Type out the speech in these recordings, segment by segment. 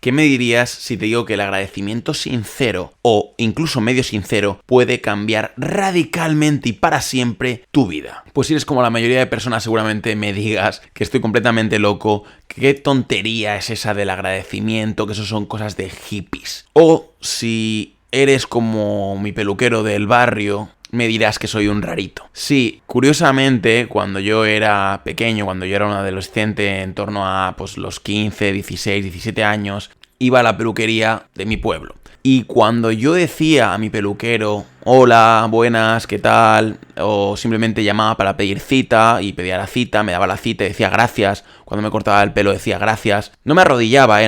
¿Qué me dirías si te digo que el agradecimiento sincero o incluso medio sincero puede cambiar radicalmente y para siempre tu vida? Pues si eres como la mayoría de personas seguramente me digas que estoy completamente loco, que qué tontería es esa del agradecimiento, que eso son cosas de hippies. O si eres como mi peluquero del barrio, me dirás que soy un rarito. Sí, curiosamente, cuando yo era pequeño, cuando yo era un adolescente en torno a pues los 15, 16, 17 años, iba a la peluquería de mi pueblo. Y cuando yo decía a mi peluquero, hola, buenas, ¿qué tal? O simplemente llamaba para pedir cita y pedía la cita, me daba la cita y decía gracias. Cuando me cortaba el pelo decía gracias. No me arrodillaba,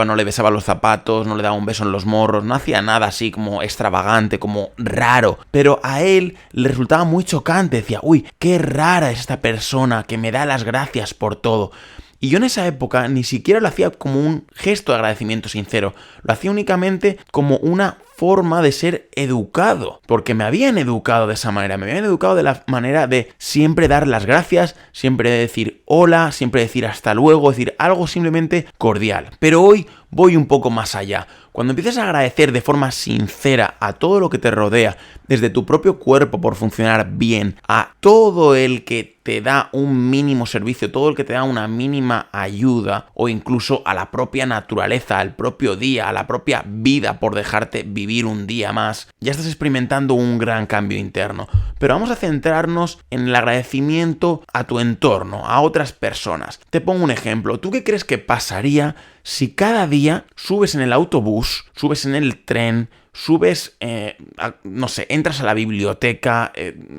no le besaba los zapatos, no le daba un beso en los morros, no hacía nada así como extravagante, como raro. Pero a él le resultaba muy chocante, decía, uy, qué rara es esta persona que me da las gracias por todo. Y yo en esa época ni siquiera lo hacía como un gesto de agradecimiento sincero, lo hacía únicamente como una forma de ser educado, porque me habían educado de esa manera, me habían educado de la manera de siempre dar las gracias, siempre decir hola, siempre decir hasta luego, decir algo simplemente cordial. Pero hoy voy un poco más allá. Cuando empieces a agradecer de forma sincera a todo lo que te rodea, desde tu propio cuerpo por funcionar bien, a todo el que te da un mínimo servicio, todo el que te da una mínima ayuda, o incluso a la propia naturaleza, al propio día, a la propia vida por dejarte vivir un día más, ya estás experimentando un gran cambio interno. Pero vamos a centrarnos en el agradecimiento a tu entorno, a otras personas. Te pongo un ejemplo. ¿Tú qué crees que pasaría si cada día subes en el autobús, subes en el tren, subes, entras a la biblioteca,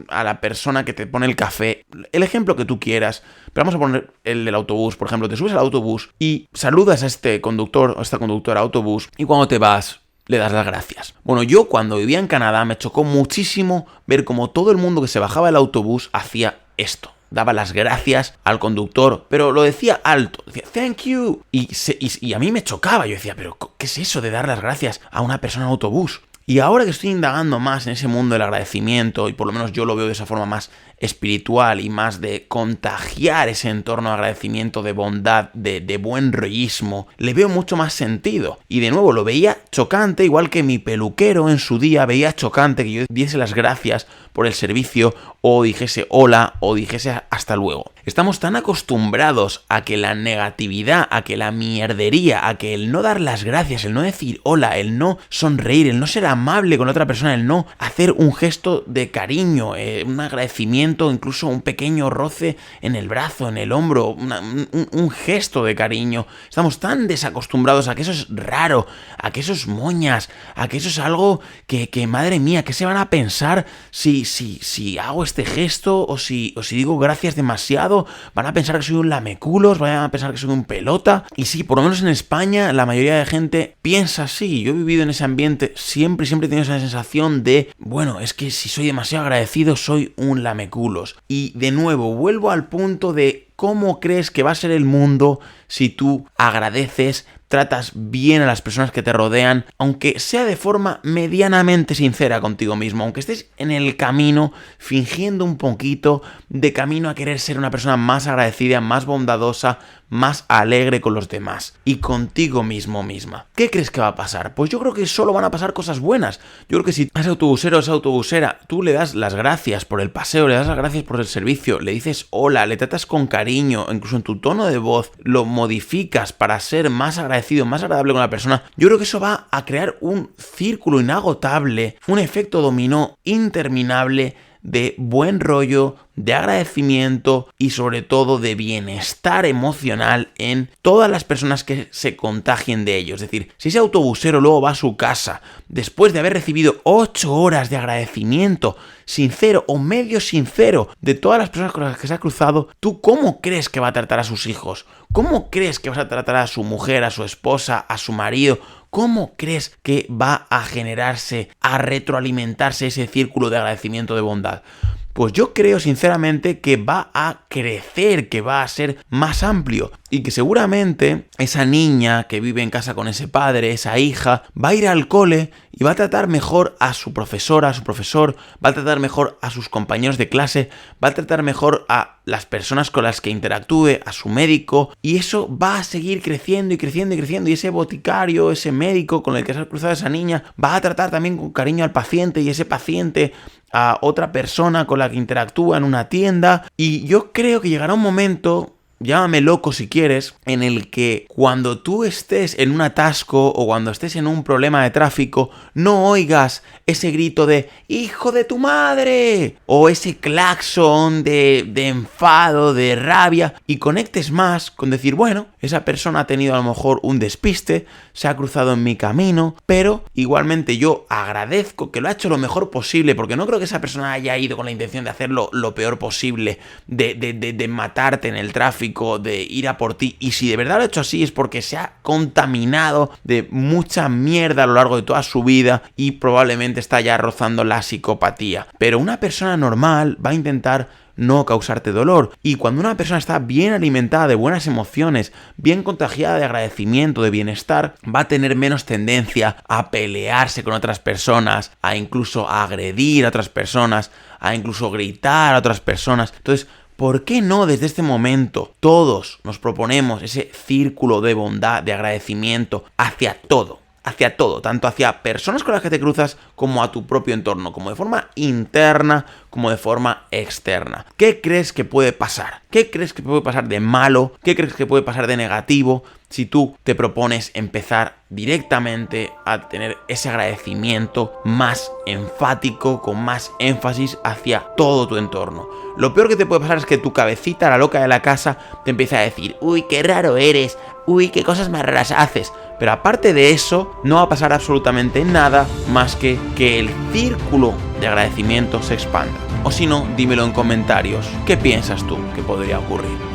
a la persona que te pone el café, el ejemplo que tú quieras, pero vamos a poner el del autobús, por ejemplo, te subes al autobús y saludas a este conductor o esta conductora de autobús y cuando te vas le das las gracias. Bueno, yo cuando vivía en Canadá me chocó muchísimo ver cómo todo el mundo que se bajaba del autobús hacía esto. Daba las gracias al conductor, pero lo decía alto, decía thank you. Y a mí me chocaba, yo decía, pero ¿qué es eso de dar las gracias a una persona en autobús? Y ahora que estoy indagando más en ese mundo del agradecimiento, y por lo menos yo lo veo de esa forma más espiritual y más de contagiar ese entorno de agradecimiento, de bondad, de buen rollismo, le veo mucho más sentido. Y de nuevo, lo veía chocante, igual que mi peluquero en su día veía chocante que yo diese las gracias por el servicio, o dijese hola, o dijese hasta luego. Estamos tan acostumbrados a que la negatividad, a que la mierdería, a que el no dar las gracias, el no decir hola, el no sonreír, el no ser amable con otra persona, el no hacer un gesto de cariño, un agradecimiento, incluso un pequeño roce en el brazo, en el hombro, un gesto de cariño. Estamos tan desacostumbrados a que eso es raro, a que eso es moñas, a que eso es algo que madre mía, ¿qué se van a pensar si hago este gesto o si digo gracias demasiado? Van a pensar que soy un lameculos, van a pensar que soy un pelota. Y sí, por lo menos en España la mayoría de gente piensa así. Yo he vivido en ese ambiente, siempre he tenido esa sensación de, bueno, es que si soy demasiado agradecido soy un lameculos. Y de nuevo, vuelvo al punto de cómo crees que va a ser el mundo si tú agradeces, tratas bien a las personas que te rodean, aunque sea de forma medianamente sincera contigo mismo, aunque estés en el camino fingiendo un poquito de camino a querer ser una persona más agradecida, más bondadosa, más alegre con los demás y contigo mismo misma. ¿Qué crees que va a pasar? Pues yo creo que solo van a pasar cosas buenas. Yo creo que si ese autobusero o esa autobusera, tú le das las gracias por el paseo, le das las gracias por el servicio, le dices hola, le tratas con cariño, incluso en tu tono de voz lo modificas para ser más agradecido, más agradable con la persona, yo creo que eso va a crear un círculo inagotable, un efecto dominó interminable de buen rollo, de agradecimiento y sobre todo de bienestar emocional en todas las personas que se contagien de ello. Es decir, si ese autobusero luego va a su casa después de haber recibido 8 horas de agradecimiento sincero o medio sincero de todas las personas con las que se ha cruzado, ¿tú cómo crees que va a tratar a sus hijos? ¿Cómo crees que vas a tratar a su mujer, a su esposa, a su marido? ¿Cómo crees que va a generarse, a retroalimentarse ese círculo de agradecimiento, de bondad? Pues yo creo sinceramente que va a crecer, que va a ser más amplio y que seguramente esa niña que vive en casa con ese padre, esa hija, va a ir al cole y va a tratar mejor a su profesora, a su profesor, va a tratar mejor a sus compañeros de clase, va a tratar mejor a las personas con las que interactúe, a su médico, y eso va a seguir creciendo y creciendo y creciendo, y ese boticario, ese médico con el que se ha cruzado esa niña, va a tratar también con cariño al paciente, y ese paciente a otra persona con la que interactúa en una tienda, y yo creo que llegará un momento, llámame loco si quieres, en el que cuando tú estés en un atasco o cuando estés en un problema de tráfico, no oigas ese grito de ¡hijo de tu madre! O ese claxon de enfado, de rabia, y conectes más con decir, bueno, esa persona ha tenido a lo mejor un despiste, se ha cruzado en mi camino, pero igualmente yo agradezco que lo ha hecho lo mejor posible, porque no creo que esa persona haya ido con la intención de hacerlo lo peor posible, de matarte en el tráfico, de ir a por ti, y si de verdad lo ha hecho así es porque se ha contaminado de mucha mierda a lo largo de toda su vida y probablemente está ya rozando la psicopatía. Pero una persona normal va a intentar no causarte dolor, y cuando una persona está bien alimentada de buenas emociones, bien contagiada de agradecimiento, de bienestar, va a tener menos tendencia a pelearse con otras personas, a incluso agredir a otras personas, a incluso gritar a otras personas. Entonces, ¿por qué no desde este momento todos nos proponemos ese círculo de bondad, de agradecimiento hacia todo? Hacia todo, tanto hacia personas con las que te cruzas como a tu propio entorno, como de forma interna como de forma externa. ¿Qué crees que puede pasar? ¿Qué crees que puede pasar de malo? ¿Qué crees que puede pasar de negativo si tú te propones empezar directamente a tener ese agradecimiento más enfático, con más énfasis hacia todo tu entorno? Lo peor que te puede pasar es que tu cabecita, la loca de la casa, te empiece a decir, uy, qué raro eres, uy, qué cosas más raras haces. Pero aparte de eso, no va a pasar absolutamente nada más que el círculo de agradecimiento se expanda. O si no, dímelo en comentarios, ¿qué piensas tú que podría ocurrir?